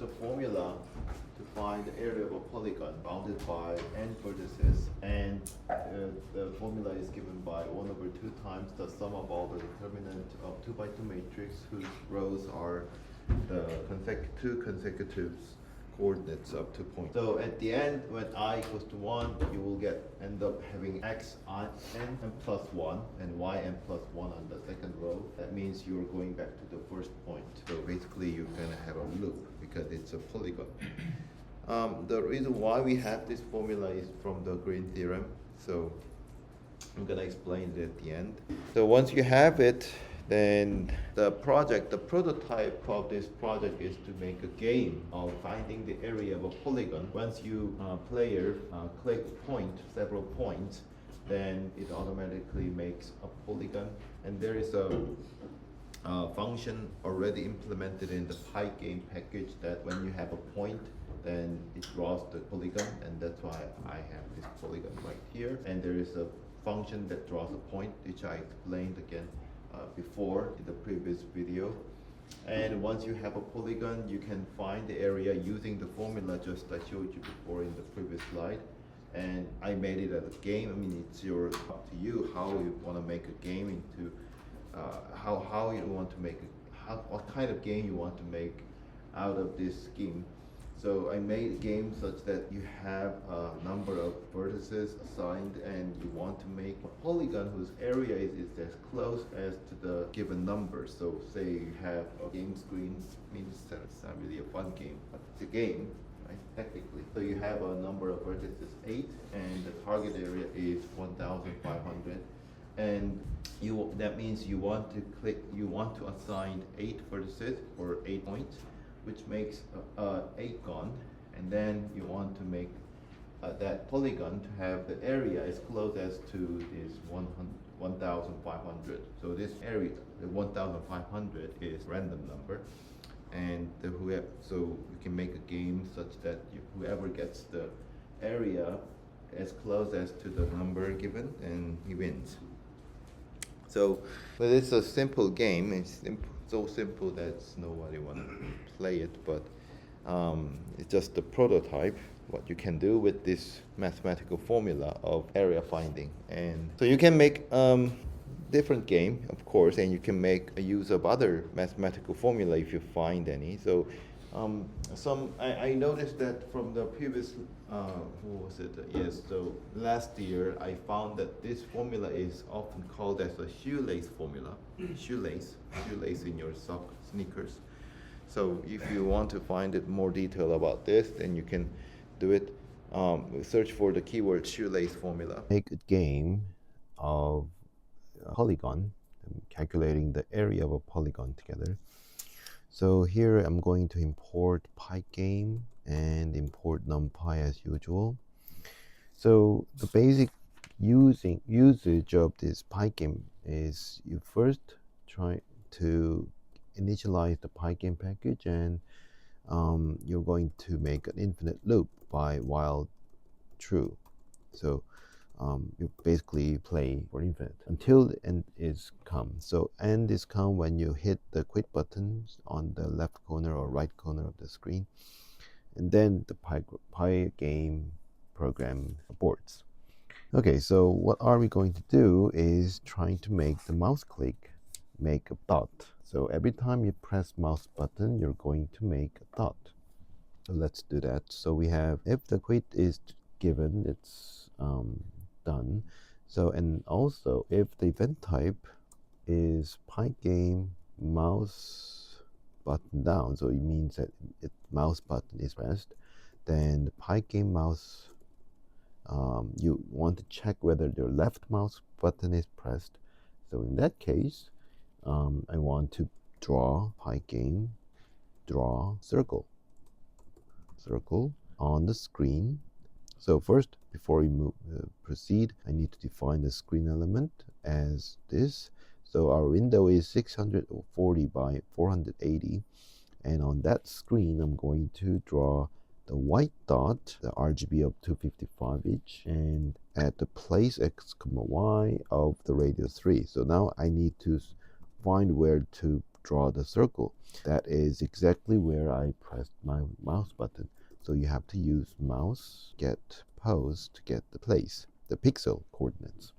the formula to find the area of a polygon bounded by n vertices, and the formula is given by 1 over 2 times the sum of all the determinant of 2 by 2 matrix whose rows are the two consecutive coordinates of 2 points. So at the end, when I equals to 1, you will end up having x n plus 1 and y n plus 1 on the second row. That means you're going back to the first point. So basically you're going to have a loop because it's a polygon. The reason why we have this formula is from the Green theorem. So I'm going to explain it at the end. So once you have it, then the prototype of this project is to make a game of finding the area of a polygon. Once you player click several points, then it automatically makes a polygon. And there is a function already implemented in the Pygame package that when you have a point, then it draws the polygon, and that's why I have this polygon right here. And there is a function that draws a point, which I explained again before in the previous video. And once you have a polygon, you can find the area using the formula just I showed you before in the previous slide. And I made it as a game. I mean, it's up to you how you want to make a game into how you want to make what kind of game you want to make out of this scheme. So I made a game such that you have a number of vertices assigned, and you want to make a polygon whose area is as close as to the given number. So say you have a game screen, means it's not really a fun game, but it's a game, right, technically. So you have a number of vertices 8, and the target area is 1,500. And that means you want to assign 8 vertices or 8 points, which makes 8 gon, and then you want to make that polygon to have the area as close as to this 1,500. So this area, the 1,500 is random number, and so you can make a game such that whoever gets the area as close as to the number given, and he wins. So, but it's a simple game. It's so simple that nobody want to play it. But it's just the prototype. What you can do with this mathematical formula of area finding, and so you can make different game, of course, and you can make a use of other mathematical formula if you find any. So I noticed that from the previous so last year I found that this formula is often called as a shoelace formula. shoelace in your sneakers. So if you want to find it more detail about this, then you can do it. Search for the keyword shoelace formula. Make a game of a polygon, calculating the area of a polygon together. So here I'm going to import Pygame and import NumPy as usual. So the basic usage of this Pygame is you first try to initialize the Pygame package, and you're going to make an infinite loop by while true. So you basically play for infinite until the end is come. So end is come when you hit the quit buttons on the left corner or right corner of the screen, and then the Pygame program aborts. Okay, so what are we going to do is trying to make the mouse click make a dot. So every time you press mouse button, you're going to make a dot. So let's do that. So we have, if the quit is given, it's done. So, and also if the event type is Pygame mouse button down, so it means that mouse button is pressed, then the Pygame mouse, you want to check whether the left mouse button is pressed. So in that case, I want to draw Pygame, draw circle on the screen. So first, before we proceed, I need to define the screen element as this. So our window is 640 by 480, and on that screen I'm going to draw the white dot, the RGB of 255 each, and at the place x, y of the radius 3. So now I need to find where to draw the circle. That is exactly where I pressed my mouse button. So you have to use mouse get pose to get the place, the pixel coordinates.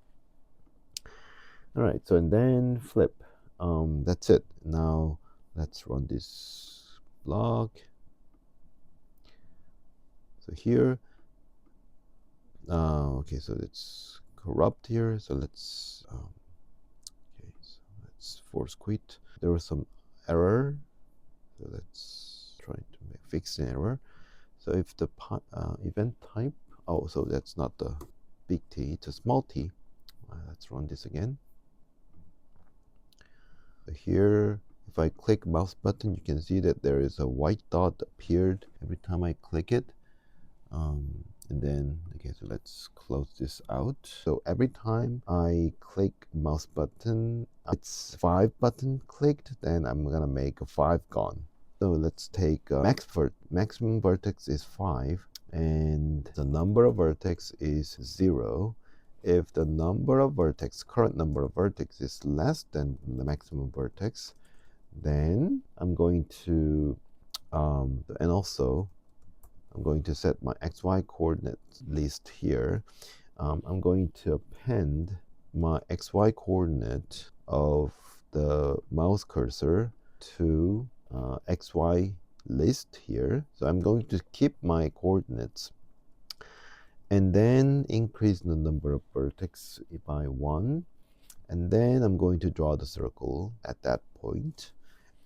All right, so and then flip. That's it. Now let's run this blog. So here, okay, so it's corrupt here. So let's okay, so let's force quit. There was some error, so let's try to fix the error. So if the event type, oh, so that's not the big T, it's a small t. Let's run this again. So here, if I click mouse button, you can see that there is a white dot appeared every time I click it. And then, okay, so let's close this out. So every time I click mouse button, it's 5 button clicked, then I'm gonna make a 5 gone. So let's take maximum vertex is 5 and the number of vertex is 0. If the number of vertex, current number of vertex is less than the maximum vertex, then I'm going to, and also I'm going to set my XY coordinate list here. I'm going to append my XY coordinate of the mouse cursor to XY list here. So I'm going to keep my coordinates and then increase the number of vertex by 1. And then I'm going to draw the circle at that point.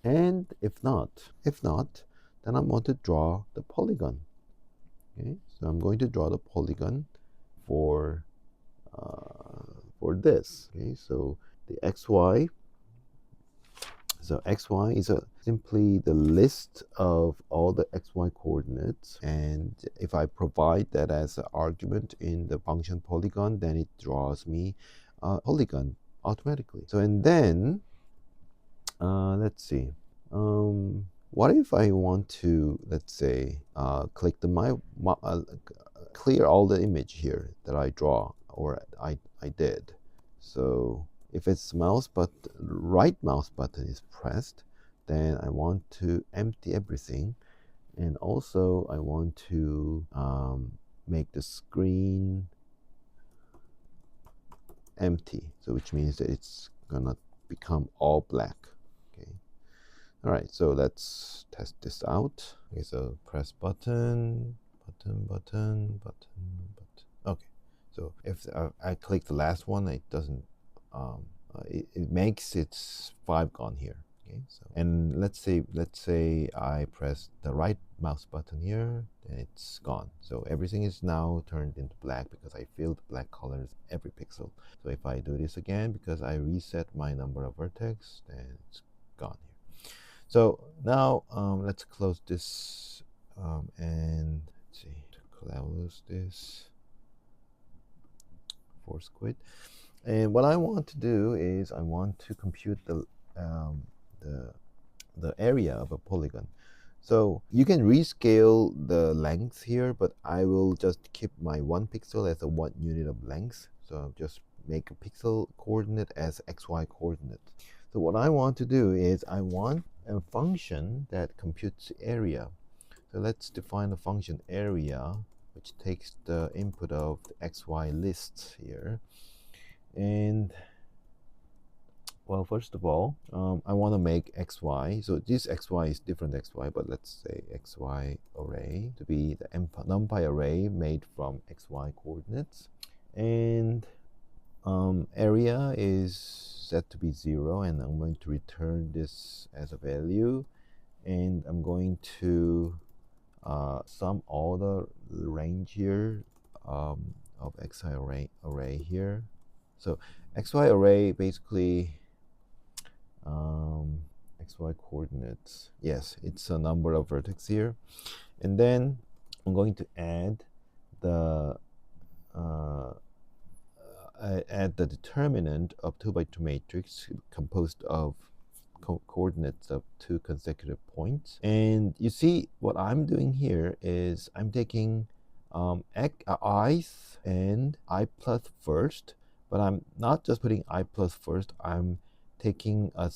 And if not, then I'm going to draw the polygon. Okay, so I'm going to draw the polygon for this. Okay, so the xy. So xy is simply the list of all the xy coordinates, and if I provide that as an argument in the function polygon, then it draws me a polygon automatically. So and then let's see. What if I want to, let's say, click the clear all the image here that I draw or I did. So if it's right mouse button is pressed, then I want to empty everything, and also I want to make the screen empty. So which means that it's gonna become all black. Okay. All right, so let's test this out. Okay, so press button. Okay, so if I click the last one, it doesn't, it makes its 5 gone here. Okay, so and let's say I press the right mouse button here, then it's gone. So everything is now turned into black because I filled black colors every pixel. So if I do this again, because I reset my number of vertex, then it's gone here. So now let's close this and let's see, to close this, force quit. And what I want to do is I want to compute the area of a polygon. So you can rescale the length here, but I will just keep my 1 pixel as a 1 unit of length. So I'll just make a pixel coordinate as XY coordinate. So what I want to do is I want a function that computes area. So let's define the function area, which takes the input of the XY lists here. And well, first of all, I want to make XY. So this XY is different XY, but let's say XY array to be the numpy array made from XY coordinates. And area is set to be 0, and I'm going to return this as a value. And I'm going to sum all the range here of XY array here. So XY array basically XY coordinates. Yes, it's a number of vertex here. And then I'm going to add the determinant of 2x2 matrix composed of coordinates of 2 consecutive points. And you see what I'm doing here is I'm taking i's and I plus first, but I'm not just putting I plus first, I'm taking a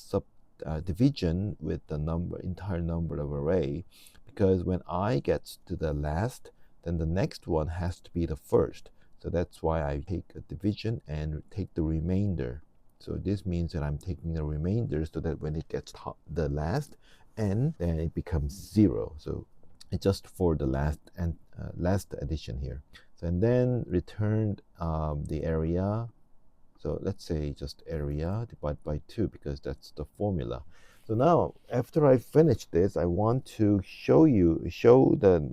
division with the entire number of array, because when I get to the last, then the next one has to be the first. So that's why I take a division and take the remainder. So this means that I'm taking the remainder so that when it gets the last n, then it becomes 0. So it's just for the last addition here. So, and then return the area. So let's say just area divided by 2, because that's the formula. So now, after I finish this, I want to show the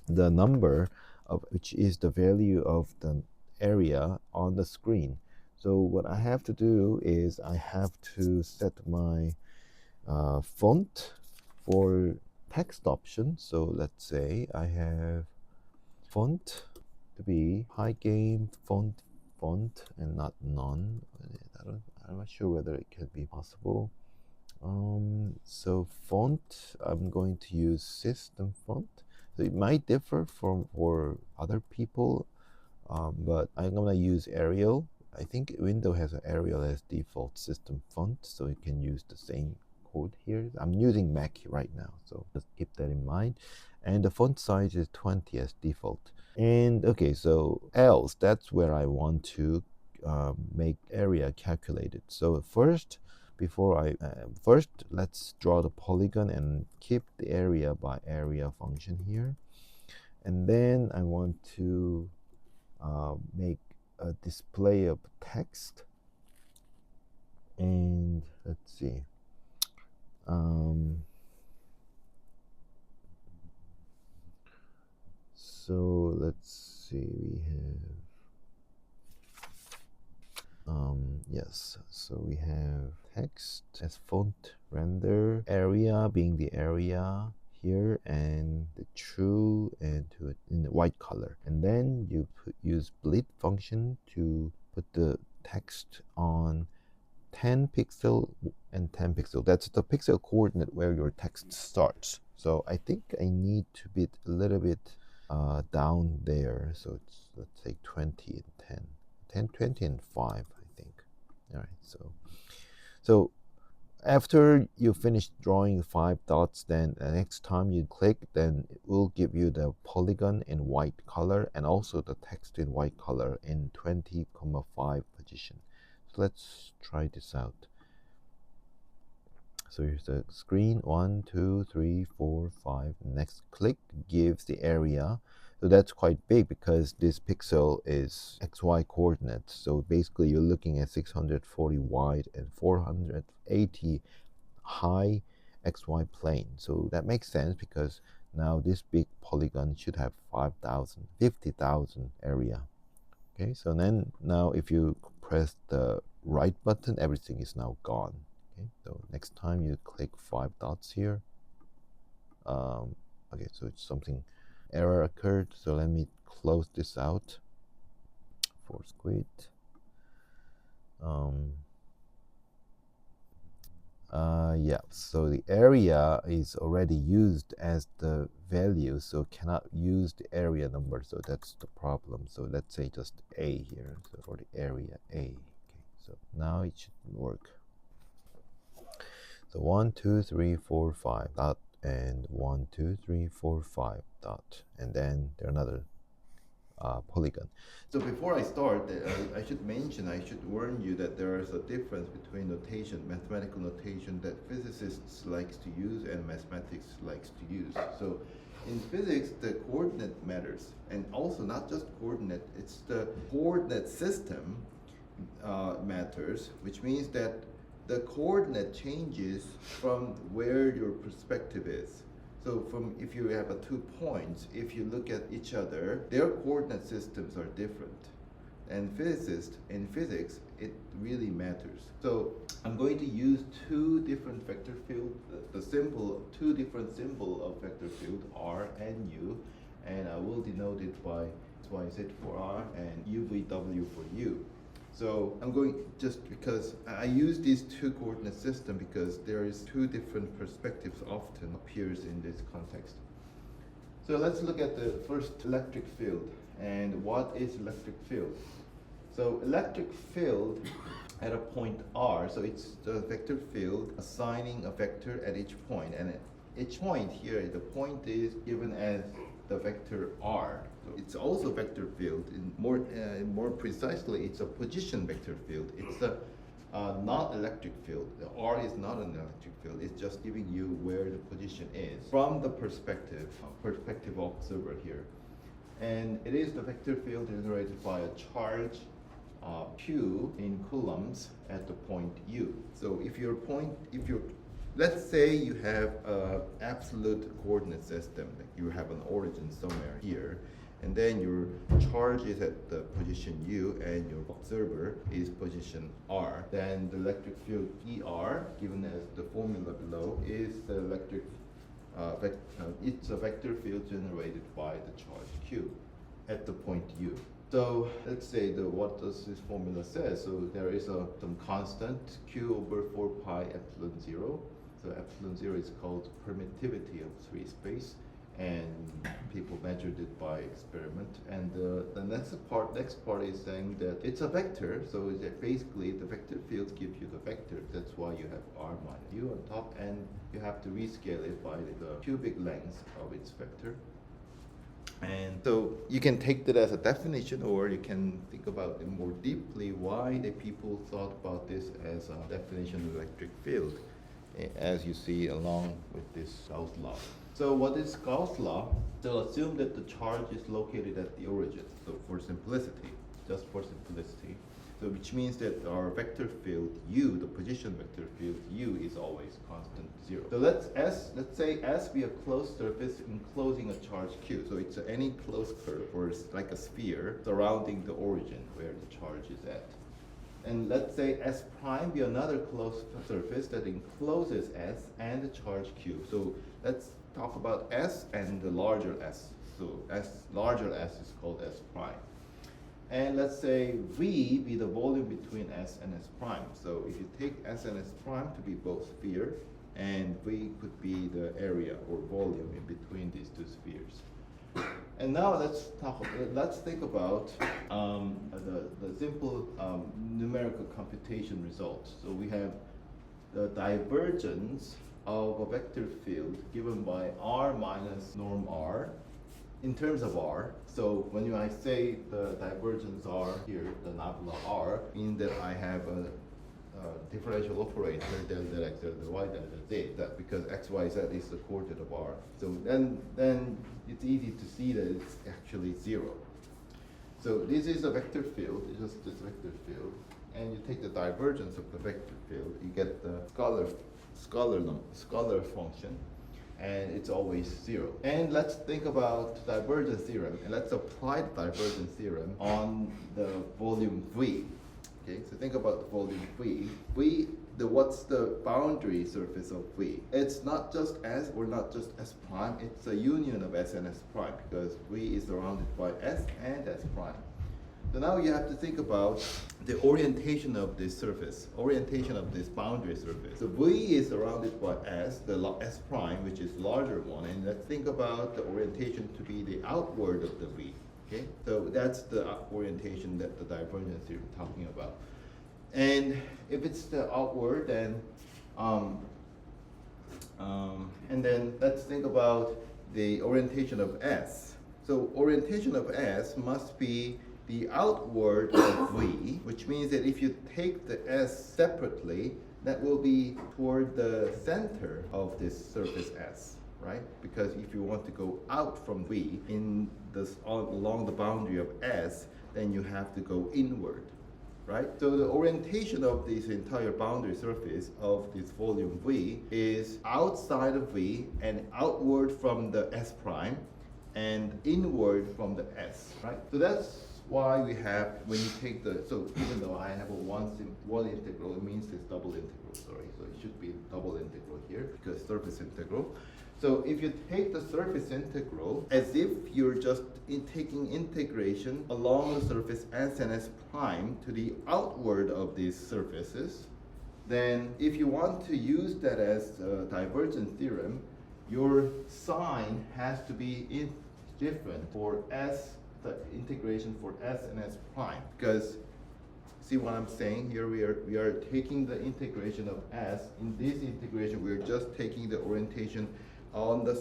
number of which is the value of the area on the screen. So what I have to do is I have to set my font for text option. So let's say I have font to be high game font and not none. I'm not sure whether it can be possible. So font, I'm going to use system font. So it might differ for other people, but I'm gonna use Arial. I think Windows has an Arial as default system font, so you can use the same code here. I'm using Mac right now, so just keep that in mind. And the font size is 20 as default. And okay, so else, that's where I want to make area calculated. So first, let's draw the polygon and keep the area by area function here. And then I want to make a display of text. And let's see. So let's see, we have yes, so we have text as font render, area being the area here, and the true and in the white color. And then you use split function to put the text on 10 pixel and 10 pixel. That's the pixel coordinate where your text starts. So I think I need to be a little bit down there. So it's, let's say 20 and 10, 20 and 5, I think. All right, so after you finish drawing 5 dots, then the next time you click, then it will give you the polygon in white color and also the text in white color in 20,5 position. So let's try this out. So here's the screen, 1, 2, 3, 4, 5. Next click gives the area. So that's quite big because this pixel is XY coordinates. So basically you're looking at 640 wide and 480 high XY plane. So that makes sense because now this big polygon should have 50,000 area. Okay, so then now if you press the right button, everything is now gone. Okay, so next time you click 5 dots here. Okay, so it's something error occurred. So let me close this out for Squid. Yeah, so the area is already used as the value, so cannot use the area number, so that's the problem. So let's say just A here, so for the area A. Okay, so now it should work. So 1, 2, 3, 4, 5 dot, and 1, 2, 3, 4, 5 dot, and then there's another polygon. So before I start, I should warn you that there is a difference between notation, mathematical notation that physicists likes to use and mathematics likes to use. So in physics, the coordinate matters, and also not just coordinate, it's the coordinate system matters, which means that the coordinate changes from where your perspective is. So if you have 2 points, if you look at each other, their coordinate systems are different. And in physics, it really matters. So I'm going to use 2 different vector fields, two different symbols of vector field, R and U, and I will denote it by XYZ for R and UVW for U. So I'm going, just because I use these 2 coordinate system because there is 2 different perspectives often appears in this context. So let's look at the first electric field. And what is electric field? So electric field at a point R. So it's the vector field assigning a vector at each point, and at each point here, the point is given as the vector R. So it's also vector field. More precisely, it's a position vector field. It's a not electric field. The R is not an electric field. It's just giving you where the position is from the perspective observer here. And it is the vector field generated by a charge Q in coulombs at the point U. So if let's say you have an absolute coordinate system, like you have an origin somewhere here, and then your charge is at the position U and your observer is position R, then the electric field ER, given as the formula below, is the electric it's a vector field generated by the charge Q at the point U. So let's say what does this formula say? So there is some constant Q over 4 pi epsilon 0. So epsilon 0 is called permittivity of free space, and people measured it by experiment. And the next part is saying that it's a vector, so that basically the vector field gives you the vector. That's why you have R minus U on top, and you have to rescale it by the cubic length of its vector. And so you can take that as a definition, or you can think about it more deeply, why the people thought about this as a definition of electric field, as you see along with this Gauss law. So what is Gauss law? So assume that the charge is located at the origin. So for simplicity, just for simplicity, so which means that our vector field U, the position vector field U, is always constant 0. So let's say S be a closed surface enclosing a charge Q. So it's any closed curve, or it's like a sphere surrounding the origin where the charge is at. And let's say S prime be another closed surface that encloses S and the charge Q. So let's talk about S and the larger S. So larger S is called S prime. And let's say V be the volume between S and S prime. So if you take S and S prime to be both sphere, and V could be the area or volume in between these two spheres. And now let's think about the simple numerical computation results. So we have the divergence of a vector field given by R minus norm R in terms of R. So when I say the divergence R here, the nabla R, means that I have a differential operator del x del y del z, that because x, y, z is the coordinate of R. So then it's easy to see that it's actually 0. So this is a vector field, it's just this vector field, and you take the divergence of the vector field, you get the scalar function, and it's always 0. And let's think about divergence theorem, and let's apply the divergence theorem on the volume V. Okay, so think about the volume V. What's the boundary surface of V? It's not just S or not just S prime, it's a union of S and S prime, because V is surrounded by S and S prime. So now you have to think about the orientation of this surface, orientation of this boundary surface. So V is surrounded by S, the S prime, which is larger one, and let's think about the orientation to be the outward of the V. Okay, so that's the orientation that the divergence theorem is talking about. And if it's the outward, then and then let's think about the orientation of S. So orientation of S must be the outward of V, which means that if you take the S separately, that will be toward the center of this surface S, right? Because if you want to go out from V along the boundary of S, then you have to go inward, right? So the orientation of this entire boundary surface of this volume V is outside of V and outward from the S prime and inward from the S, right? So that's why we have, when you take so even though I have a one integral, it means it's double integral, sorry. So it should be double integral here because surface integral. So if you take the surface integral as if you're just taking integration along the surface S and S prime to the outward of these surfaces, then if you want to use that as a divergence theorem, your sign has to be different for S, the integration for S and S prime, because See what I'm saying? Here we are taking the integration of S. In this integration, we are just taking the orientation on the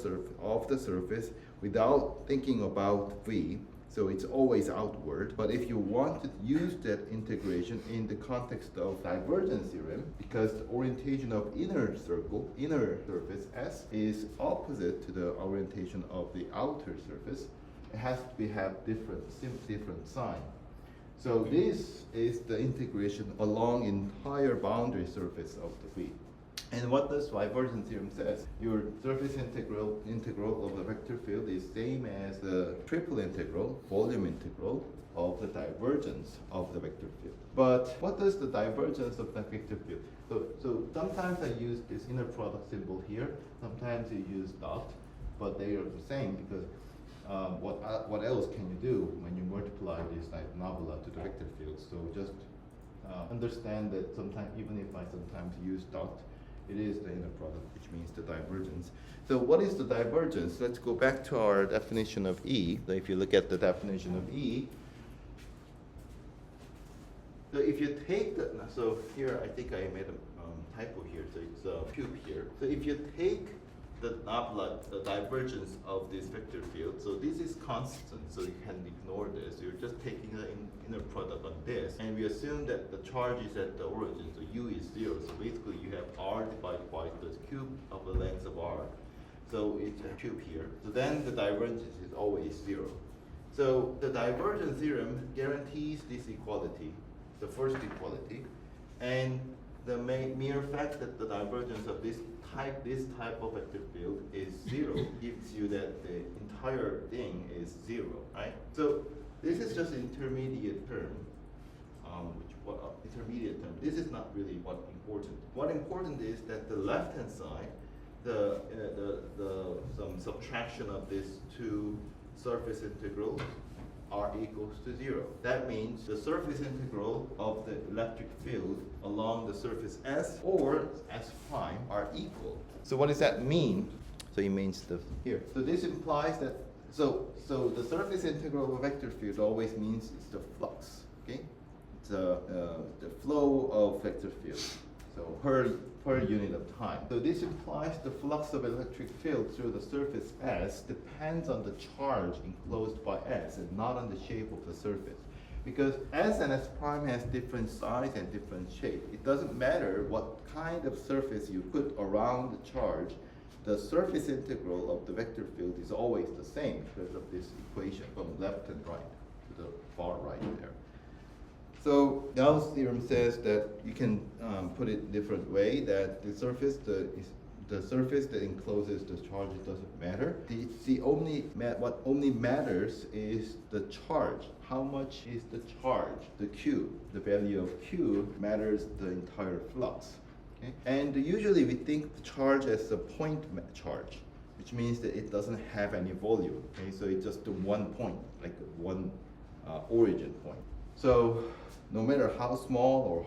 of the surface without thinking about V. So it's always outward. But if you want to use that integration in the context of divergence theorem, because the orientation of inner surface S is opposite to the orientation of the outer surface, it has to have different sign. So this is the integration along entire boundary surface of the V. And what does divergence theorem says? Your surface integral of the vector field is same as the triple integral, volume integral of the divergence of the vector field. But what does the divergence of the vector field? So sometimes I use this inner product symbol here. Sometimes you use dot, but they are the same because what else can you do when you multiply this like parabola to the vector field? So just understand that sometimes, even if I sometimes use dot, it is the inner product, which means the divergence. So what is the divergence? Let's go back to our definition of E. So if you look at the definition of E, so if you take the, so here I think I made a typo here, so it's a cube here. So if you take the divergence of this vector field, so this is constant, so you can ignore this. You're just taking the inner product on this, and we assume that the charge is at the origin, so U is 0. So basically you have R divided by the cube of the length of R. So it's a cube here. So then the divergence is always 0. So the divergence theorem guarantees this equality, the first equality, and the mere fact that the divergence of this type of vector field is 0 gives you that the entire thing is 0, right? So this is just intermediate term, intermediate term. This is not really what important. What important is that the left-hand side, some subtraction of these two surface integrals are equals to 0. That means the surface integral of the electric field along the surface S or S prime are equal. So what does that mean? So it means here. So this implies that, so the surface integral of a vector field always means it's the flux, okay? It's the flow of vector field. So per unit of time. So this implies the flux of electric field through the surface S depends on the charge enclosed by S and not on the shape of the surface. Because S and S prime has different size and different shape. It doesn't matter what kind of surface you put around the charge, the surface integral of the vector field is always the same because of this equation from left and right to the far right there. So Gauss' theorem says that you can put it different way, that the surface that encloses the charge doesn't matter. What only matters is the charge. How much is the charge? The Q, the value of Q matters the entire flux. Okay? And usually we think the charge as a point charge, which means that it doesn't have any volume. Okay? So it's just one point, like one origin point. So no matter how small or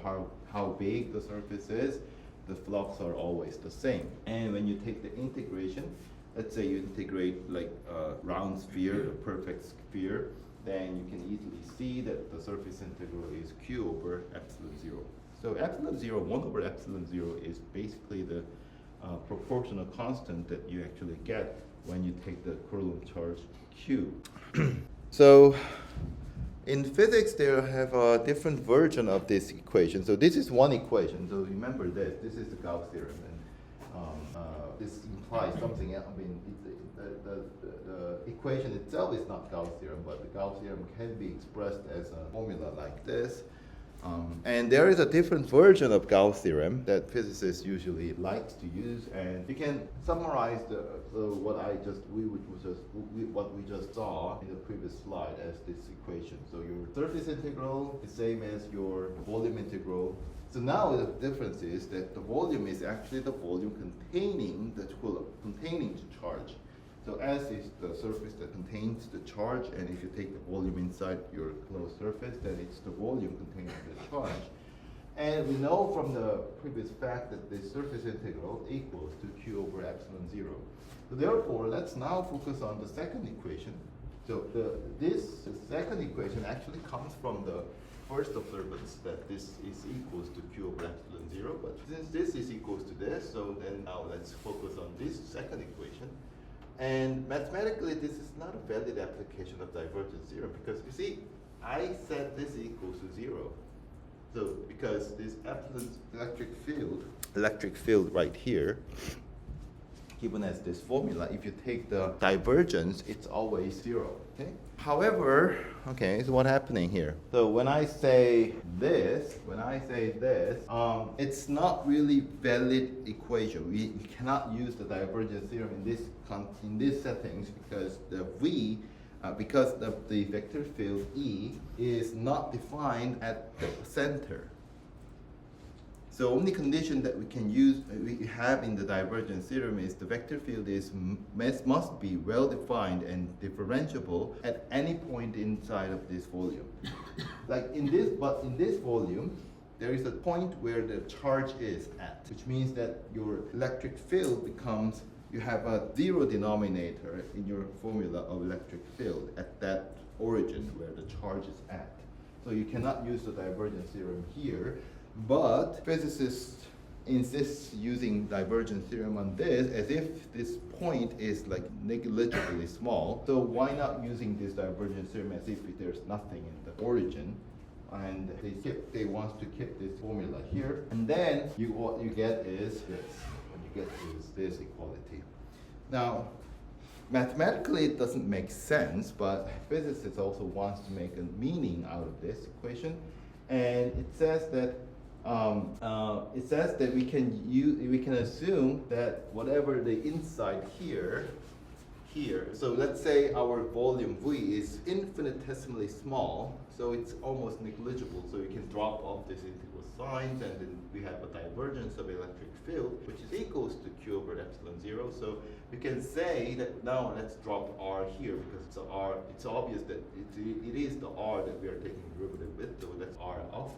how big the surface is, the flux are always the same. And when you take the integration, let's say you integrate like a round sphere, a perfect sphere, then you can easily see that the surface integral is Q over epsilon 0. So epsilon 0, 1 over epsilon 0 is basically the proportional constant that you actually get when you take the Coulomb charge Q. So in physics, they have a different version of this equation. So this is one equation. So remember this. This is the Gauss theorem, and this implies something else. I mean, the equation itself is not Gauss theorem, but the Gauss theorem can be expressed as a formula like this. And there is a different version of Gauss theorem that physicists usually like to use, and you can summarize what we just saw in the previous slide as this equation. So your surface integral is same as your volume integral. So now the difference is that the volume is actually the volume containing the charge. So S is the surface that contains the charge, and if you take the volume inside your closed surface, then it's the volume containing the charge. And we know from the previous fact that the surface integral equals to Q over epsilon 0. So therefore, let's now focus on the second equation. So the second equation actually comes from the first observance that this is equals to Q over epsilon 0, but since this is equals to this, so then now let's focus on this second equation. And mathematically, this is not a valid application of divergence theorem because you see, I said this equals to 0. So because this epsilon electric field right here, given as this formula, if you take the divergence, it's always 0. Okay. However, okay, so what's happening here? So when I say this, it's not really valid equation. We cannot use the divergence theorem in this settings because the V, because the vector field E is not defined at the center. So only condition that we have in the divergence theorem is the vector field must be well defined and differentiable at any point inside of this volume. But in this volume, there is a point where the charge is at, which means that your electric field becomes, you have a 0 denominator in your formula of electric field at that origin where the charge is at. So you cannot use the divergence theorem here. But physicists insist using divergence theorem on this as if this point is like negligibly small. So why not using this divergence theorem as if there's nothing in the origin? And they want to keep this formula here. And then what you get is this. What you get is this equality. Now, mathematically it doesn't make sense, but physicists also wants to make a meaning out of this equation. And it says that we can assume that whatever the inside here, so let's say our volume V is infinitesimally small, so it's almost negligible, so we can drop off this integral signs, and then we have a divergence of electric field, which is equals to Q over epsilon 0. So we can say that now let's drop R here because it's R. It's obvious that it is the R that we are taking derivative with, so let's R off.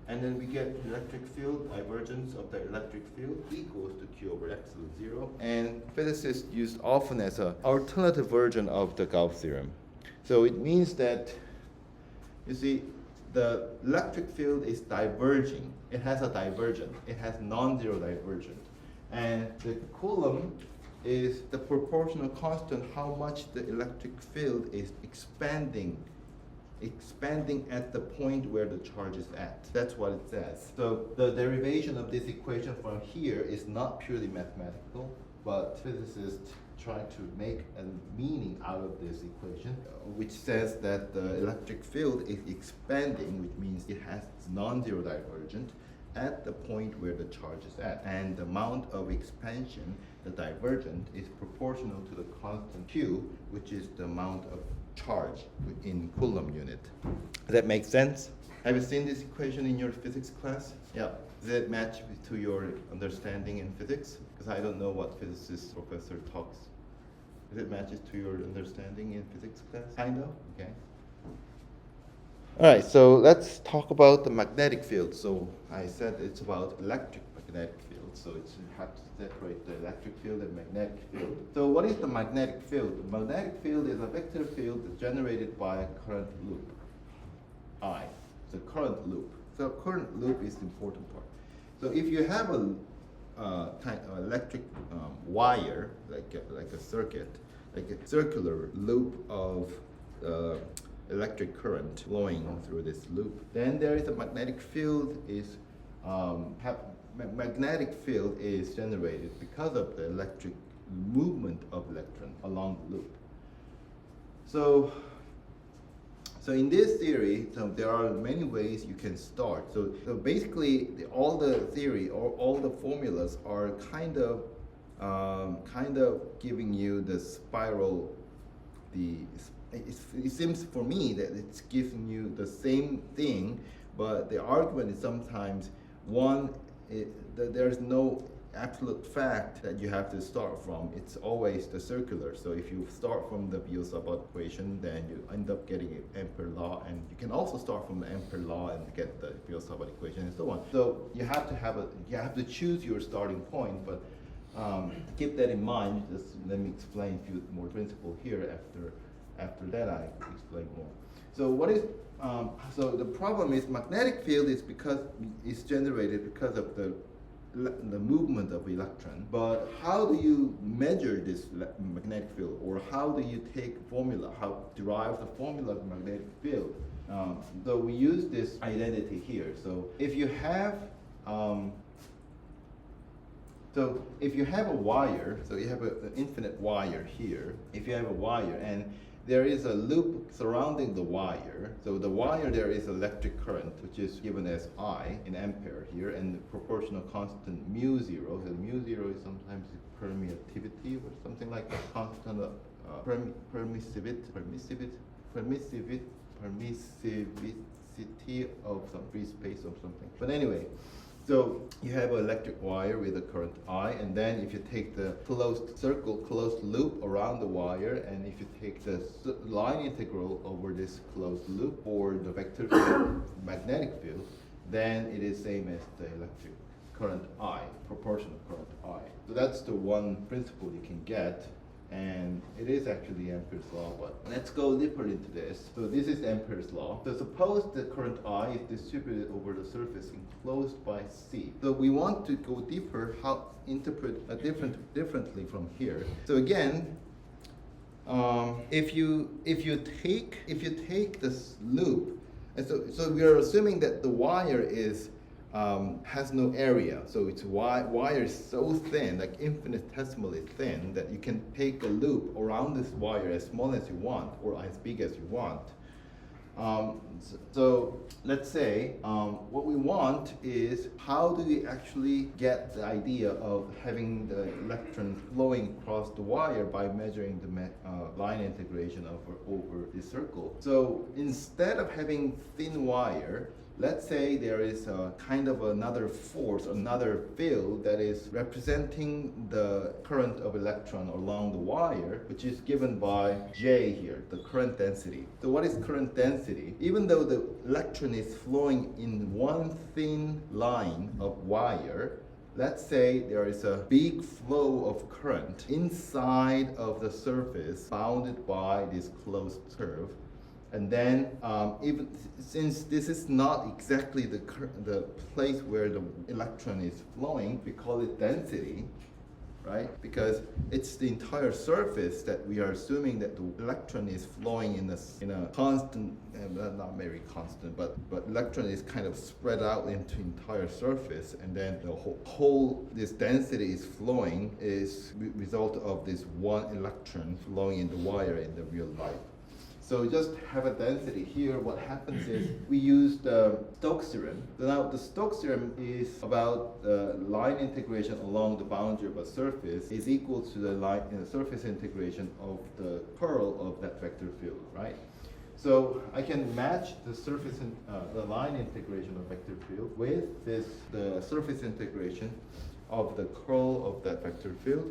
And then we get electric field, divergence of the electric field equals to Q over epsilon 0. And physicists use often as an alternative version of the Gauss theorem. So it means that, you see, the electric field is diverging. It has a divergent. It has non-zero divergent. And the Coulomb is the proportional constant how much the electric field is expanding at the point where the charge is at. That's what it says. So the derivation of this equation from here is not purely mathematical, but physicists try to make a meaning out of this equation, which says that the electric field is expanding, which means it has non-zero divergent at the point where the charge is at. And the amount of expansion, the divergent, is proportional to the constant Q, which is the amount of charge in Coulomb unit. Does that make sense? Have you seen this equation in your physics class? Yeah. Does it match to your understanding in physics? Because I don't know what physicist professor talks. Does it matches to your understanding in physics class? Kind of? Okay. All right, so let's talk about the magnetic field. So I said it's about electric magnetic field. So you have to separate the electric field and magnetic field. So what is the magnetic field? The magnetic field is a vector field generated by a current loop, I. It's a current loop. So current loop is the important part. So if you have a kind of electric wire, like a circuit, like a circular loop of electric current flowing through this loop, then there is a magnetic field magnetic field is generated because of the electric movement of electron along the loop. So in this theory, there are many ways you can start. So basically, all the theory or all the formulas are kind of giving you the spiral. It seems for me that it's giving you the same thing, but the argument is sometimes there's no absolute fact that you have to start from. It's always the circular. So if you start from the Biot-Savart equation, then you end up getting Ampere law, and you can also start from the Ampere law and get the Biot-Savart equation and so on. So you have to choose your starting point, but keep that in mind. Just let me explain a few more principles here after after that I explain more. So what is so the problem is magnetic field is because it's generated because of the movement of electron. But how do you measure this magnetic field, or how do you take formula, how derive the formula of magnetic field? So we use this identity here. So if you have a wire, so you have an infinite wire here. If you have a wire and there is a loop surrounding the wire, so the wire there is electric current, which is given as I in ampere here, and the proportional constant mu zero. So mu zero is sometimes permittivity or something like that, constant permissivity of some free space or something. But anyway, so you have an electric wire with a current I, and then if you take the closed circle, closed loop around the wire, and if you take the line integral over this closed loop or the vector field, magnetic field, then it is same as the electric current I, proportional current I. So that's the one principle you can get. And it is actually Ampere's law, but let's go deeper into this. So this is Ampere's law. So suppose the current I is distributed over the surface enclosed by C. So we want to go deeper, how interpret differently from here. So again, if you take this loop, and so we are assuming that the wire is has no area, so its wire is so thin, like infinitesimally thin, that you can take a loop around this wire as small as you want or as big as you want. So let's say what we want is, how do we actually get the idea of having the electron flowing across the wire by measuring the line integration over this circle. So instead of having thin wire, let's say there is a kind of another force, another field that is representing the current of electron along the wire, which is given by J here, the current density. So what is current density? Even though the electron is flowing in one thin line of wire, let's say there is a big flow of current inside of the surface bounded by this closed curve. And then, even since this is not exactly the place where the electron is flowing, we call it density, right? Because it's the entire surface that we are assuming that the electron is flowing in a constant, not very constant, but electron is kind of spread out into entire surface, and then the whole this density is flowing is result of this one electron flowing in the wire in the real life. So just have a density here. What happens is we use the Stokes theorem. So now the Stokes theorem is about the line integration along the boundary of a surface is equal to the surface integration of the curl of that vector field, right? So I can match the the line integration of vector field with the surface integration of the curl of that vector field,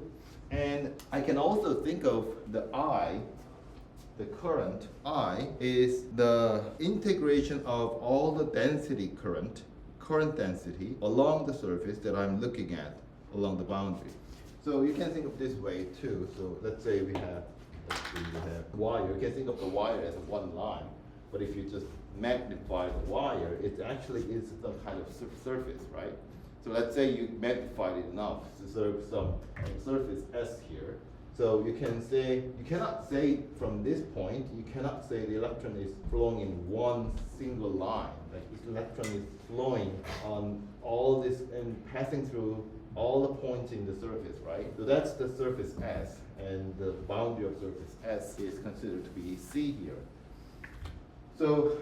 and I can also think of the current I is the integration of all the density current density along the surface that I'm looking at along the boundary. So you can think of this way too. So let's say we have wire. You can think of the wire as one line, but if you just magnify the wire, it actually is some kind of surface, right? So let's say you magnified it enough to serve some surface S here. So you cannot say from this point, you cannot say the electron is flowing in one single line. Like this electron is flowing on all this and passing through all the points in the surface, right? So that's the surface S, and the boundary of surface S is considered to be C here. So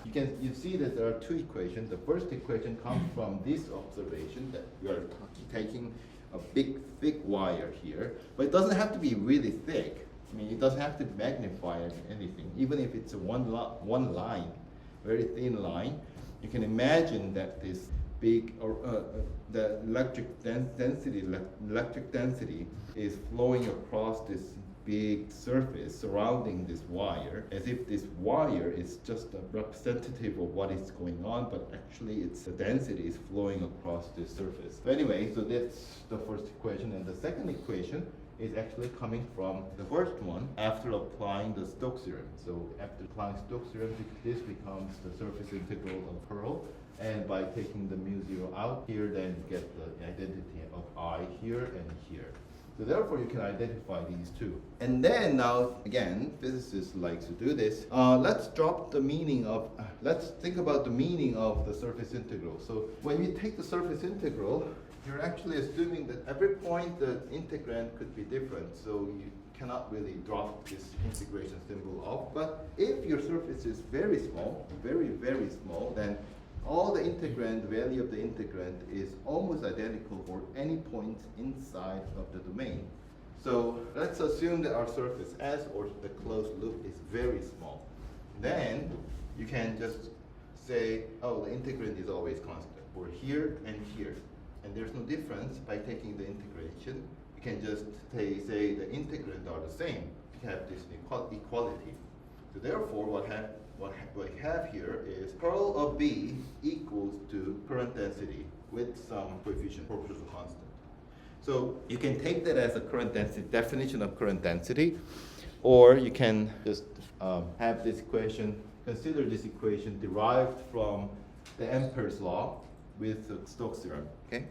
you see that there are two equations. The first equation comes from this observation that we are taking a big thick wire here, but it doesn't have to be really thick. I mean, it doesn't have to magnify anything. Even if it's a one line, very thin line, you can imagine that this big the electric density is flowing across this big surface surrounding this wire, as if this wire is just a representative of what is going on, but actually the density is flowing across this surface. So anyway, so that's the first equation, and the second equation is actually coming from the first one after applying the Stokes theorem. So after applying Stokes theorem, this becomes the surface integral of curl. And by taking the mu zero out here, then you get the identity of I here and here. So therefore, you can identify these two. And then now, again, physicists like to do this. Let's drop the meaning of, let's think about the meaning of the surface integral. So when you take the surface integral, you're actually assuming that every point the integrand could be different. So you cannot really drop this integration symbol off. But if your surface is very small, very, very small, then all the integrand, the value of the integrand is almost identical for any point inside of the domain. So let's assume that our surface S, or the closed loop, is very small. Then you can just say, oh, the integrand is always constant for here and here. And there's no difference by taking the integration. You can just say the integrand are the same. You have this equality. So therefore, what we have here is curl of B equals to current density with some coefficient, proportional constant. So you can take that as a current density, definition of current density, or you can just have this equation, consider this equation derived from the Ampere's law with the Stokes theorem. Okay,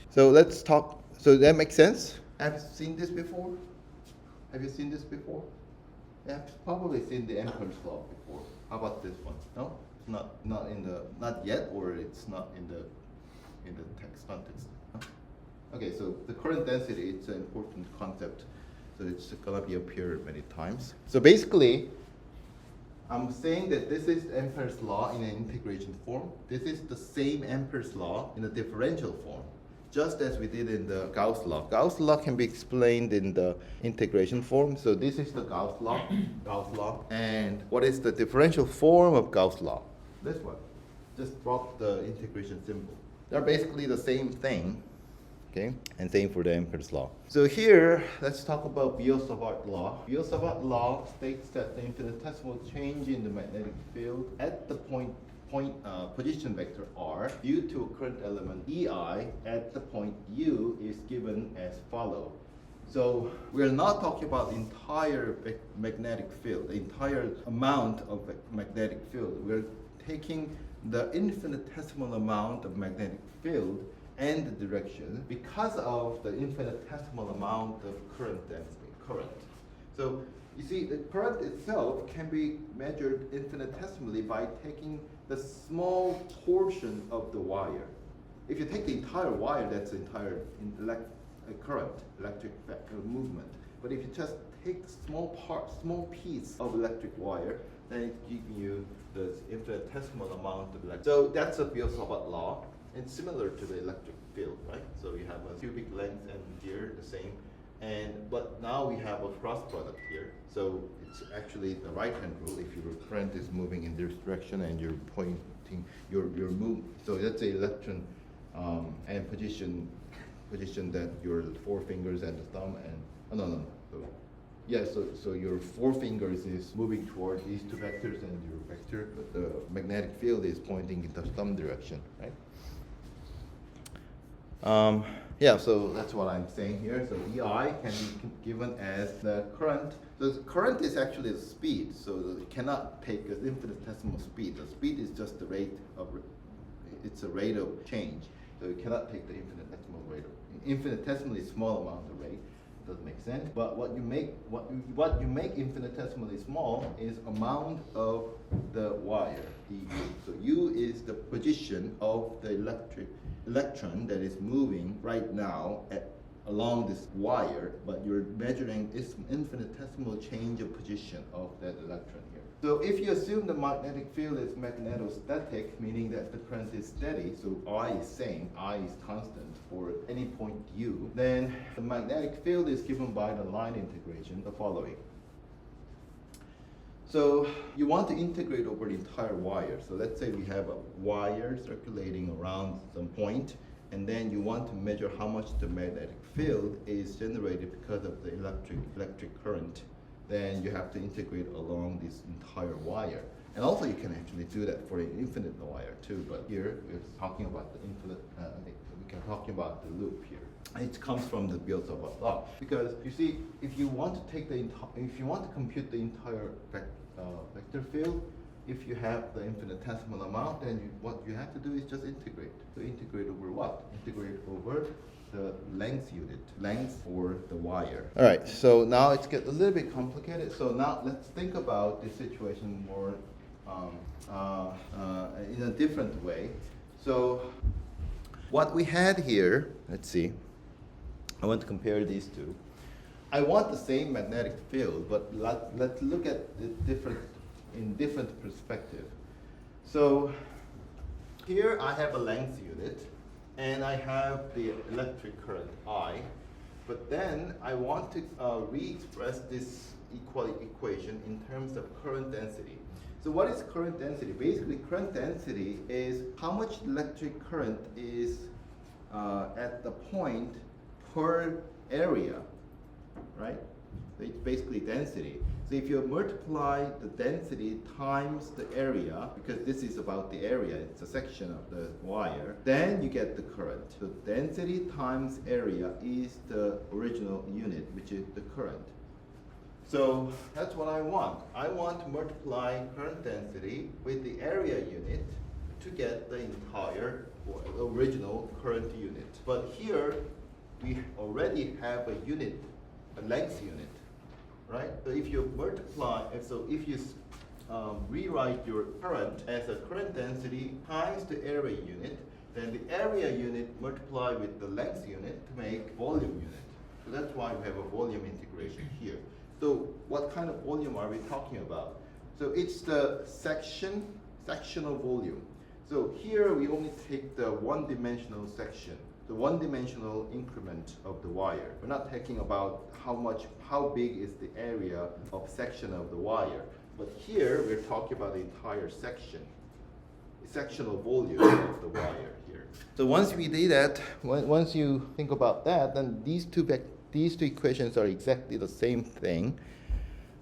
so let's talk. So that makes sense. Have you seen this before? Have you seen this before? Yeah, I've probably seen the Ampere's law before. How about this one? No, it's not yet, or it's not in the text context. No? Okay, so the current density, it's an important concept, so it's gonna be appeared many times. So basically, I'm saying that this is Ampere's law in an integration form. This is the same Ampere's law in a differential form, just as we did in the Gauss law. Gauss law can be explained in the integration form. So this is the Gauss law, And what is the differential form of Gauss law? This one. Just drop the integration symbol. They're basically the same thing. Okay, and same for the Ampere's law. So here, let's talk about Biot-Savart law. Biot-Savart law states that the infinitesimal change in the magnetic field at the position vector R due to a current element EI at the point U is given as follows. So we're not talking about the entire magnetic field, the entire amount of magnetic field. We're taking the infinitesimal amount of magnetic field and the direction because of the infinitesimal amount of current density, So you see, the current itself can be measured infinitesimally by taking the small portion of the wire. If you take the entire wire, that's the entire current, electric movement. But if you just take small piece of electric wire, then it gives you the infinitesimal amount of electric. So that's a Biot-Savart law. It's similar to the electric field, right? So you have a cubic length and here the same. But now we have a cross product here. So it's actually the right-hand rule. If your current is moving in this direction and you're pointing your move. So let's say electron and position that your four fingers and the thumb and So your four fingers is moving toward these two vectors and your vector, but the magnetic field is pointing in the thumb direction, right? So that's what I'm saying here. So EI can be given as the current. So the current is actually the speed. So it cannot take an infinitesimal speed. The speed is just the rate of, it's a rate of change. So you cannot take the infinitesimally small amount of rate. It doesn't make sense. But what you make infinitesimally small is amount of the wire, dU. So U is the position of the electron that is moving right now along this wire, but you're measuring its infinitesimal change of position of that electron here. So if you assume the magnetic field is magnetostatic, meaning that the current is steady, so I is same, I is constant for any point U, then the magnetic field is given by the line integration, the following. So you want to integrate over the entire wire. So let's say we have a wire circulating around some point, and then you want to measure how much the magnetic field is generated because of the electric current. Then you have to integrate along this entire wire. And also you can actually do that for an infinite wire too, but here we're talking about the infinite, we can talking about the loop here. It comes from the Biot-Savart law, because you see, if you want to take if you want to compute the entire vector field, if you have the infinitesimal amount, then what you have to do is just integrate. So integrate over what? Integrate over the length unit, length for the wire. All right, so now it's get a little bit complicated. So now let's think about this situation more in a different way. So what we had here, let's see. I want to compare these two. I want the same magnetic field, but let's look at it in different perspective. So here I have a length unit, and I have the electric current I, but then I want to re-express this equation in terms of current density. So what is current density? Basically, current density is how much electric current is at the point per area, right? So it's basically density. So if you multiply the density times the area, because this is about the area, it's a section of the wire, then you get the current. So density times area is the original unit, which is the current. So that's what I want. I want to multiply current density with the area unit to get the entire or original current unit. But here we already have a unit, a length unit, right? So if you multiply, so if you rewrite your current as a current density times the area unit, then the area unit multiply with the length unit to make volume unit. So that's why we have a volume integration here. So what kind of volume are we talking about? So it's the sectional volume. So here we only take the one-dimensional section, the one-dimensional increment of the wire. We're not talking about how big is the area of section of the wire. But here we're talking about the entire section, sectional volume of the wire here. So once we do that, once you think about that, then these two equations are exactly the same thing.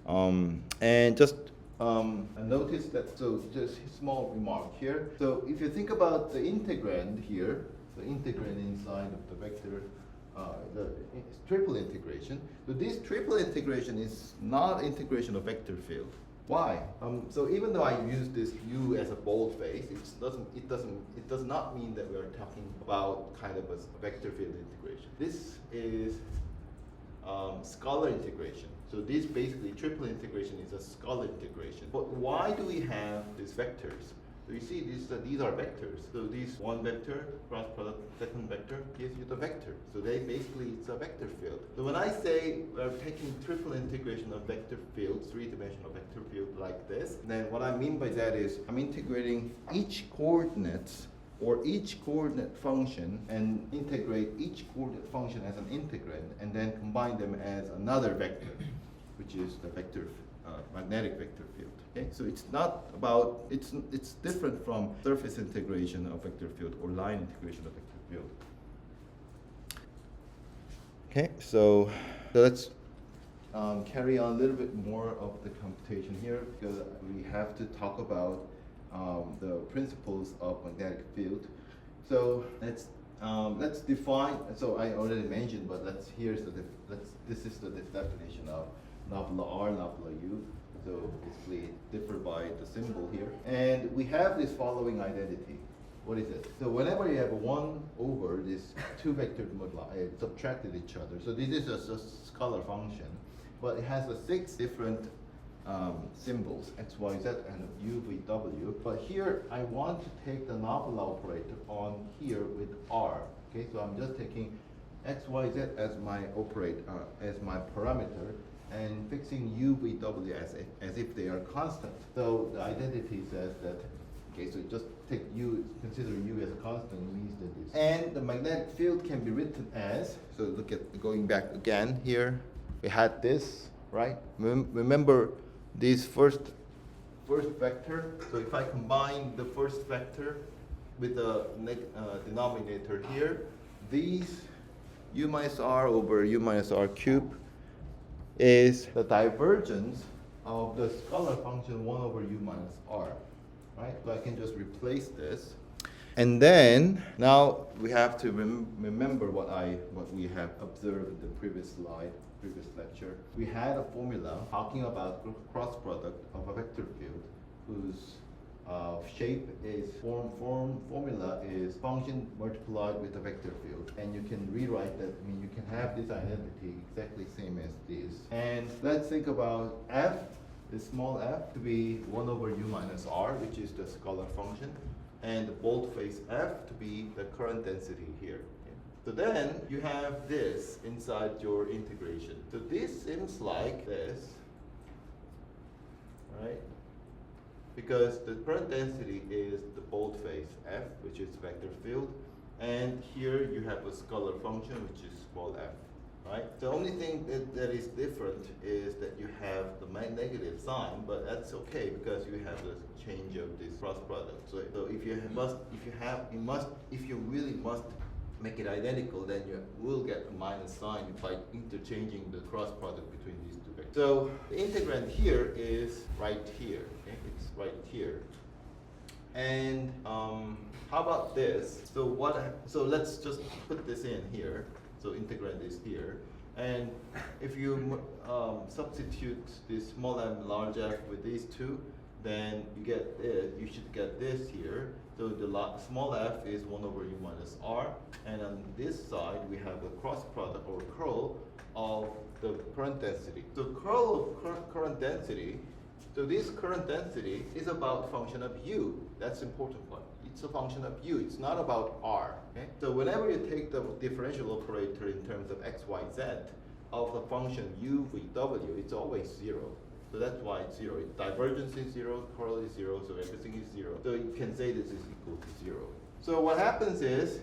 And just notice that, so just a small remark here. So if you think about the integrand here, the integrand inside of the vector, it's triple integration. So this triple integration is not integration of vector field. Why? So even though I use this U as a boldface, it does not mean that we are talking about kind of a vector field integration. This is scalar integration. So this basically triple integration is a scalar integration. But why do we have these vectors? So you see these are vectors. So this one vector cross product second vector gives you the vector. So they basically it's a vector field. So when I say we're taking triple integration of vector field, three-dimensional vector field like this, then what I mean by that is I'm integrating each coordinates or each coordinate function and integrate each coordinate function as an integrand and then combine them as another vector, which is the vector magnetic vector field. Okay, so it's not about it's different from surface integration of vector field or line integration of vector field. Okay, so let's carry on a little bit more of the computation here because we have to talk about the principles of magnetic field. So let's define. So I already mentioned, but this is the definition of nabla R, nabla U. So basically differ by the symbol here. And we have this following identity. What is it? So whenever you have 1 over this two vector subtracted each other. So this is a scalar function, but it has 6 different symbols, x, y, z, and u, v, w. But here I want to take the nabla operator on here with r. Okay, so I'm just taking x, y, z as my as my parameter, and fixing u, v, w as if they are constant. So the identity says that, okay, so just take u, consider u as a constant means that this. And the magnetic field can be written as, so look at, going back again here, we had this, right? Remember this first vector. So if I combine the first vector with the denominator here, these u minus r over u minus r cubed is the divergence of the scalar function 1 over u minus r, right? So I can just replace this. And then now we have to remember what we have observed in the previous slide, previous lecture. We had a formula talking about cross product of a vector field whose shape is formula is function multiplied with a vector field, and you can rewrite that. I mean, you can have this identity exactly same as this. And let's think about f, is small f, to be 1 over u minus r, which is the scalar function, and the boldface f to be the current density here. Okay. So then you have this inside your integration. So this seems like this, right? Because the current density is the boldface f, which is vector field, and here you have a scalar function, which is small f, right? The only thing that is different is that you have the negative sign, but that's okay because you have the change of this cross product. So if you really must make it identical, then you will get a minus sign by interchanging the cross product between these two vectors. So the integrand here is right here. Okay? It's right here. And how about this? So let's just put this in here. So integrand is here. And if you substitute this small m large f with these two, then you should get this here. So the small f is 1 over u minus r, and on this side we have the cross product or curl of the current density. So curl of current density, so this current density is about function of u. That's the important part. It's a function of u. It's not about r. Okay? So whenever you take the differential operator in terms of x, y, z of the function u with w, it's always 0. So that's why it's 0. Divergence is 0, curl is 0, so everything is 0. So you can say this is equal to 0. So what happens is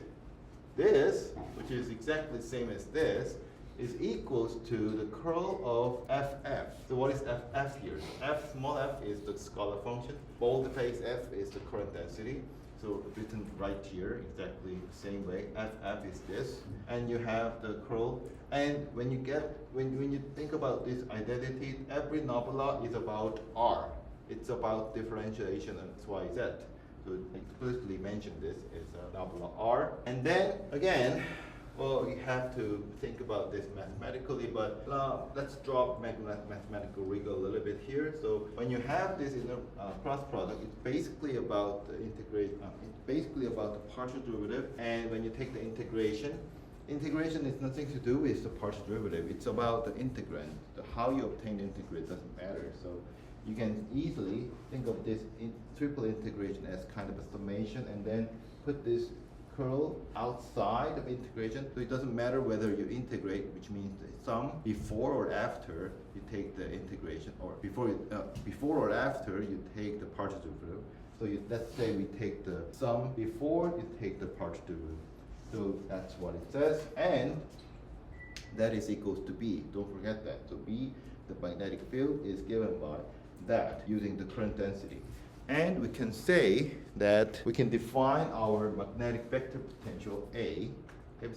this, which is exactly the same as this, is equals to the curl of ff. So what is ff here? So small f is the scalar function. Boldface f is the current density. So written right here, exactly the same way. Ff is this, and you have the curl. And when you think about this identity, every nabla is about r. It's about differentiation of x, y, z. So explicitly mention this as a nabla r. And then again, well, you have to think about this mathematically, but let's drop mathematical rigor a little bit here. So when you have this inner cross product, it's basically about the it's basically about the partial derivative. And when you take the integration is nothing to do with the partial derivative. It's about the integrand. How you obtain the integrand doesn't matter. So you can easily think of this triple integration as kind of a summation, and then put this curl outside of integration. So it doesn't matter whether you integrate, which means the sum, before or after you take the integration, or before or after you take the partial derivative. So let's say we take the sum before you take the partial derivative. So that's what it says, and that is equals to B. Don't forget that. So B, the magnetic field, is given by that using the current density. And we can say that we can define our magnetic vector potential A. Have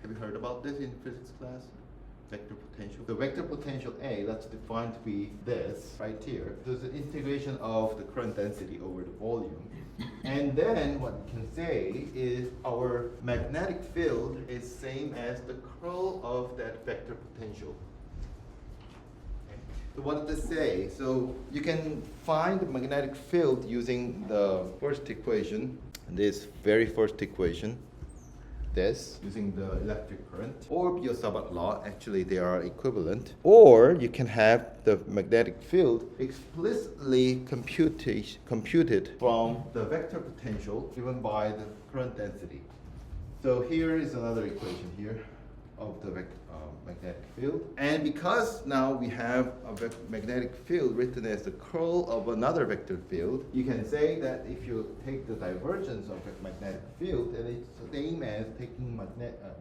you heard about this in physics class? Vector potential. The vector potential A, let's define to be this right here. So it's the integration of the current density over the volume. And then what we can say is our magnetic field is same as the curl of that vector potential. So what does this say? So you can find the magnetic field using the first equation, this very first equation, this, using the electric current, or Biot-Savart law. Actually, they are equivalent. Or you can have the magnetic field explicitly computed from the vector potential given by the current density. So here is another equation here of the magnetic field. And because now we have a magnetic field written as the curl of another vector field, you can say that if you take the divergence of a magnetic field, then it's the same as taking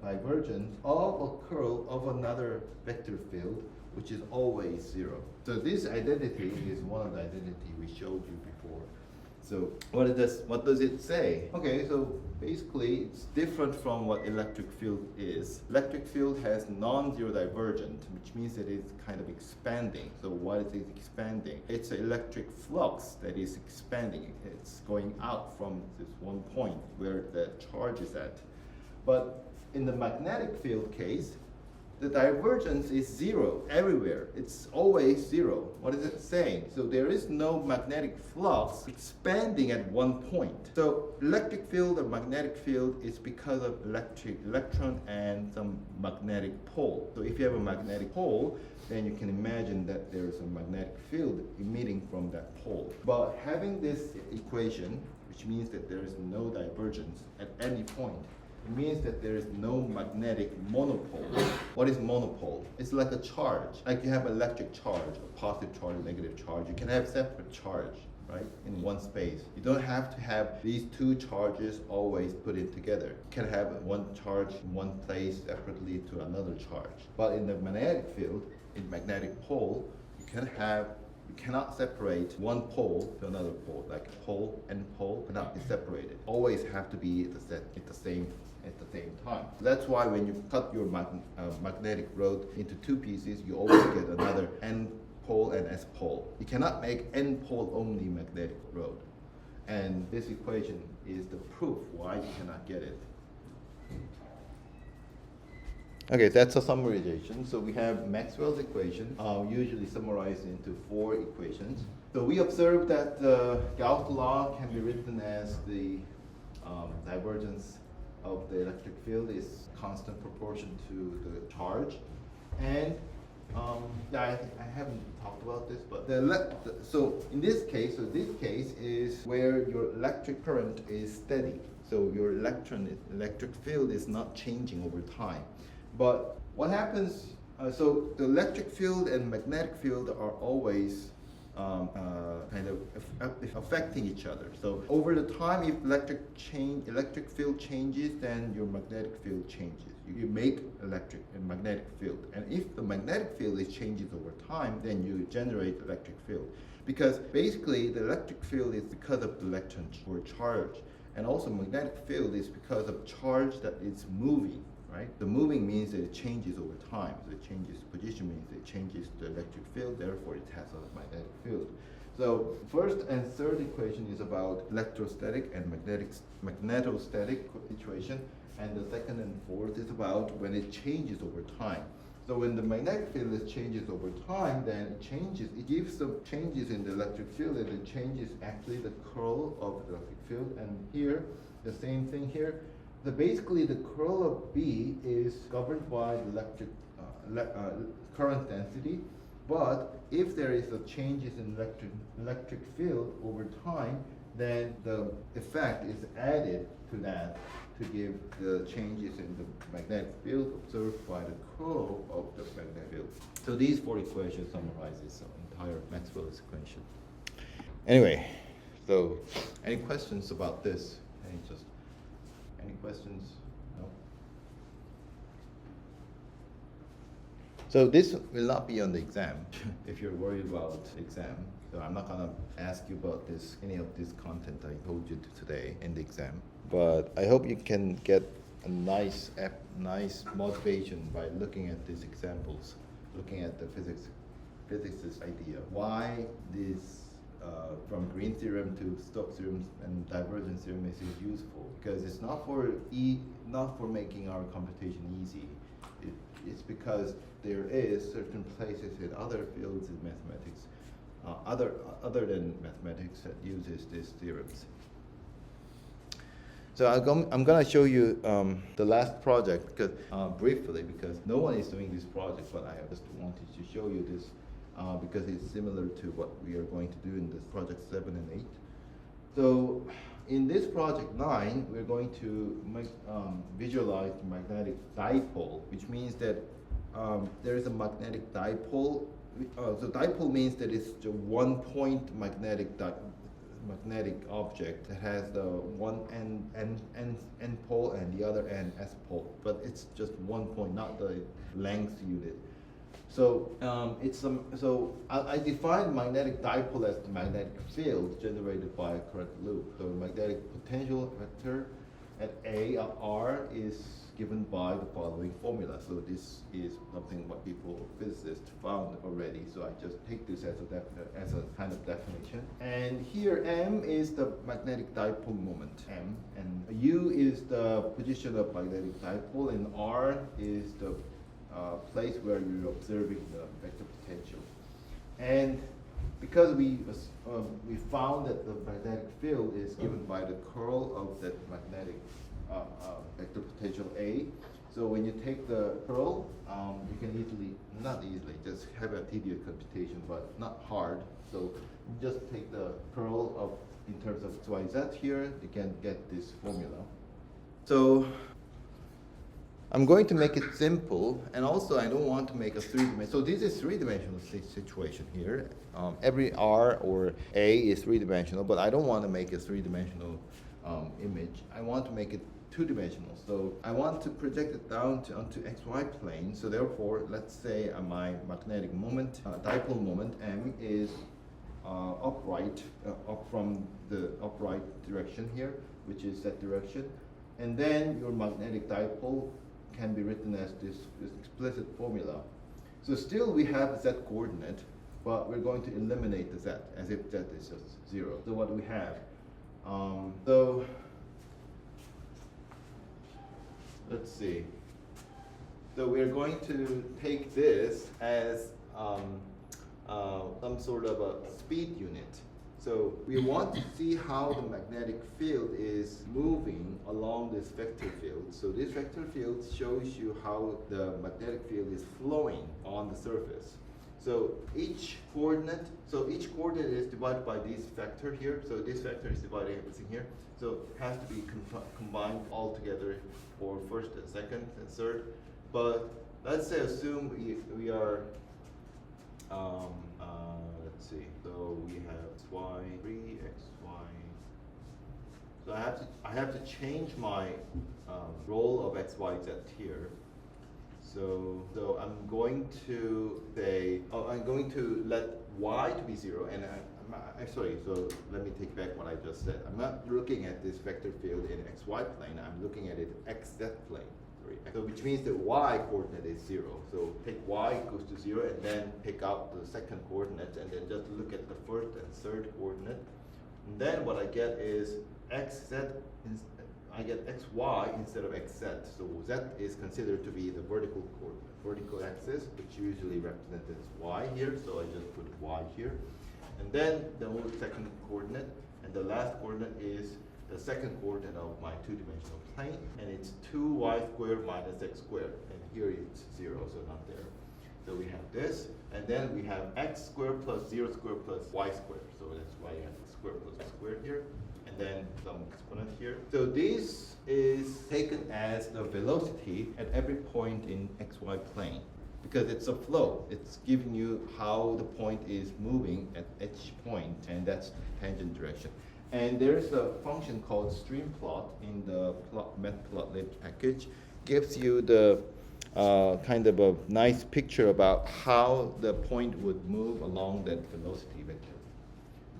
divergence of a curl of another vector field, which is always 0. So this identity is one of the identity we showed you before. So what does it say? Okay, so basically it's different from what electric field is. Electric field has non-zero divergent, which means that it's kind of expanding. So what is it expanding? It's an electric flux that is expanding. It's going out from this one point where the charge is at. But in the magnetic field case, the divergence is zero everywhere. It's always zero. What is it saying? So there is no magnetic flux expanding at one point. So electric field or magnetic field is because of electron and some magnetic pole. So if you have a magnetic pole, then you can imagine that there's a magnetic field emitting from that pole. But having this equation, which means that there is no divergence at any point, it means that there is no magnetic monopole. What is monopole? It's like a charge. Like you have electric charge, a positive charge, a negative charge. You can have separate charge, right, in one space. You don't have to have these two charges always put in together. You can have one charge in one place separately to another charge. But in the magnetic field, in magnetic pole, you cannot separate one pole to another pole. Like pole and pole cannot be separated. Always have to be at the same time. That's why when you cut your magnetic rod into two pieces, you always get another N pole and S pole. You cannot make N pole only magnetic rod. And this equation is the proof why you cannot get it. Okay, that's a summarization. So we have Maxwell's equation, usually summarized into 4 equations. So we observed that Gauss law can be written as the divergence of the electric field is constant proportion to the charge. And I haven't talked about this, but so in this case, is where your electric current is steady. So your electric field is not changing over time. But what happens, so the electric field and magnetic field are always kind of affecting each other. So over the time, if electric field changes, then your magnetic field changes. You make electric and magnetic field. And if the magnetic field changes over time, then you generate electric field. Because basically the electric field is because of the electron or charge. And also magnetic field is because of charge that is moving. Right? The moving means that it changes over time. So it changes position means it changes the electric field, therefore it has a magnetic field. So first and third equation is about electrostatic and magnetostatic situation, and the second and fourth is about when it changes over time. So when the magnetic field changes over time, then it gives some changes in the electric field, and it changes actually the curl of the electric field. And here, the same thing here. So basically, the curl of B is governed by the current density, but if there is a changes in electric field over time, then the effect is added to that to give the changes in the magnetic field observed by the curl of the magnetic field. So these 4 equations summarizes the entire Maxwell's equation. Anyway, so any questions about this? Any questions? No? So this will not be on the exam if you're worried about exam. So I'm not gonna ask you about any of this content I told you today in the exam. But I hope you can get a nice motivation by looking at these examples, looking at the physicist idea. Why this from Green theorem to Stokes theorem and divergence theorem is useful, because it's not for making our computation easy. It's because there is certain places in other fields in mathematics, other than mathematics, that uses these theorems. So I'm gonna show you the last project, because briefly, because no one is doing this project, but I just wanted to show you this. Because it's similar to what we are going to do in this project 7 and 8. So in this project 9, we're going to visualize the magnetic dipole, which means that there is a magnetic dipole. So dipole means that it's a one-point magnetic object that has the one N pole and the other end S pole, but it's just one point, not the length unit. So I define magnetic dipole as the magnetic field generated by a current loop. So magnetic potential vector at A of R is given by the following formula. So this is something what people, physicists, found already. So I just take this as a kind of definition. And here M is the magnetic dipole moment, M, and U is the position of magnetic dipole, and R is the place where you're observing the vector potential. And because we found that the magnetic field is given by the curl of that magnetic vector potential A. So when you take the curl, you can just have a tedious computation, but not hard. So you just take the curl of, in terms of XYZ here, you can get this formula. So I'm going to make it simple, and also I don't want to make a three-dimensional. So this is three-dimensional situation here. Every R or A is three-dimensional, but I don't want to make a three-dimensional image. I want to make it two-dimensional. So I want to project it down onto XY plane. So therefore, let's say my magnetic moment, dipole moment M is upright, up from the upright direction here, which is that direction. And then your magnetic dipole can be written as this explicit formula. So still we have a Z coordinate, but we're going to eliminate the Z as if Z is just 0. So what do we have? So let's see. So we're going to take this as some sort of a speed unit. So we want to see how the magnetic field is moving along this vector field. So this vector field shows you how the magnetic field is flowing on the surface. So each coordinate is divided by this vector here. So this vector is dividing everything here. So it has to be combined all together for first and second and third. But let's say assume we are let's see. So we have y 3 xy. So I have to change my role of x, y, z here. So I'm going to say, I'm going to let y to be 0, and I'm sorry. So let me take back what I just said. I'm not looking at this vector field in xy plane. I'm looking at it xz plane. So which means that y coordinate is 0. So take y equals to 0 and then pick out the second coordinate and then just look at the first and third coordinate. And then what I get is xz, I get xy instead of xz. So z is considered to be the vertical coordinate, vertical axis, which usually represented as y here. So I just put y here. And then the second coordinate, and the last coordinate is the second coordinate of my two-dimensional plane, and it's 2y squared minus x squared, and here it's 0, so not there. So we have this, and then we have x squared plus 0 squared plus y squared, so that's why you have x squared plus y squared here, and then some exponent here. So this is taken as the velocity at every point in xy plane, because it's a flow. It's giving you how the point is moving at each point, and that's the tangent direction. And there's a function called stream plot in the matplotlib package. Gives you the kind of a nice picture about how the point would move along that velocity vector.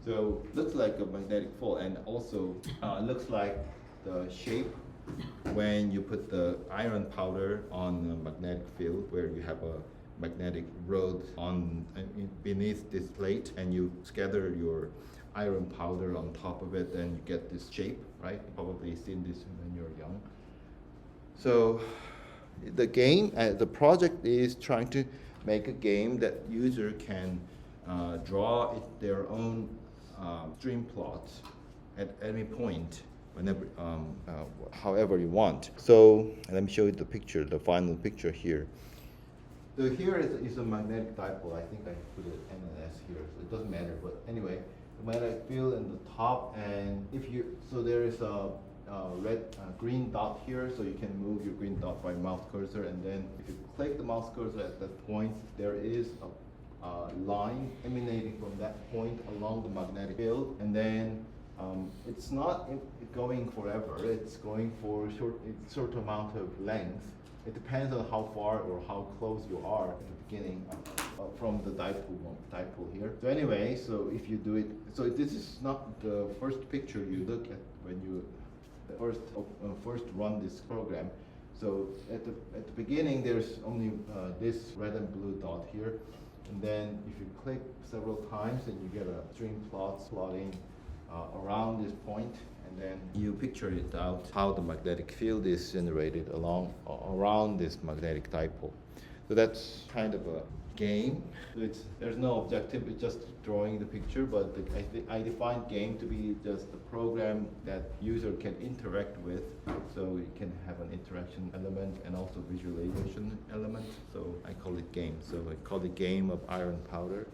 So looks like a magnetic field, and also looks like the shape when you put the iron powder on a magnetic field, where you have a magnetic rod on beneath this plate, and you scatter your iron powder on top of it, and you get this shape, right? You've probably seen this when you're young. So the game, the project is trying to make a game that user can draw their own stream plots at any point, whenever, however you want. So let me show you the picture, the final picture here. So here is a magnetic dipole. I think I put it NS here, so it doesn't matter. But anyway, the magnetic field in the top, and so there is a green dot here, so you can move your green dot by mouse cursor, and then if you click the mouse cursor at that point, there is a line emanating from that point along the magnetic field, and then it's not going forever. It's going for a short amount of length. it depends on how far or how close you are at the beginning from the dipole here. So anyway, so if you do it, so this is not the first picture you look at when you first run this program. So at the beginning, there's only this red and blue dot here, and then if you click several times, then you get a string plotting around this point, and then you picture it out how the magnetic field is generated around this magnetic dipole. So that's kind of a game. So there's no objective, it's just drawing the picture, but I define game to be just the program that user can interact with. So it can have an interaction element and also visualization element. So I call it game. So I call it game of iron powder.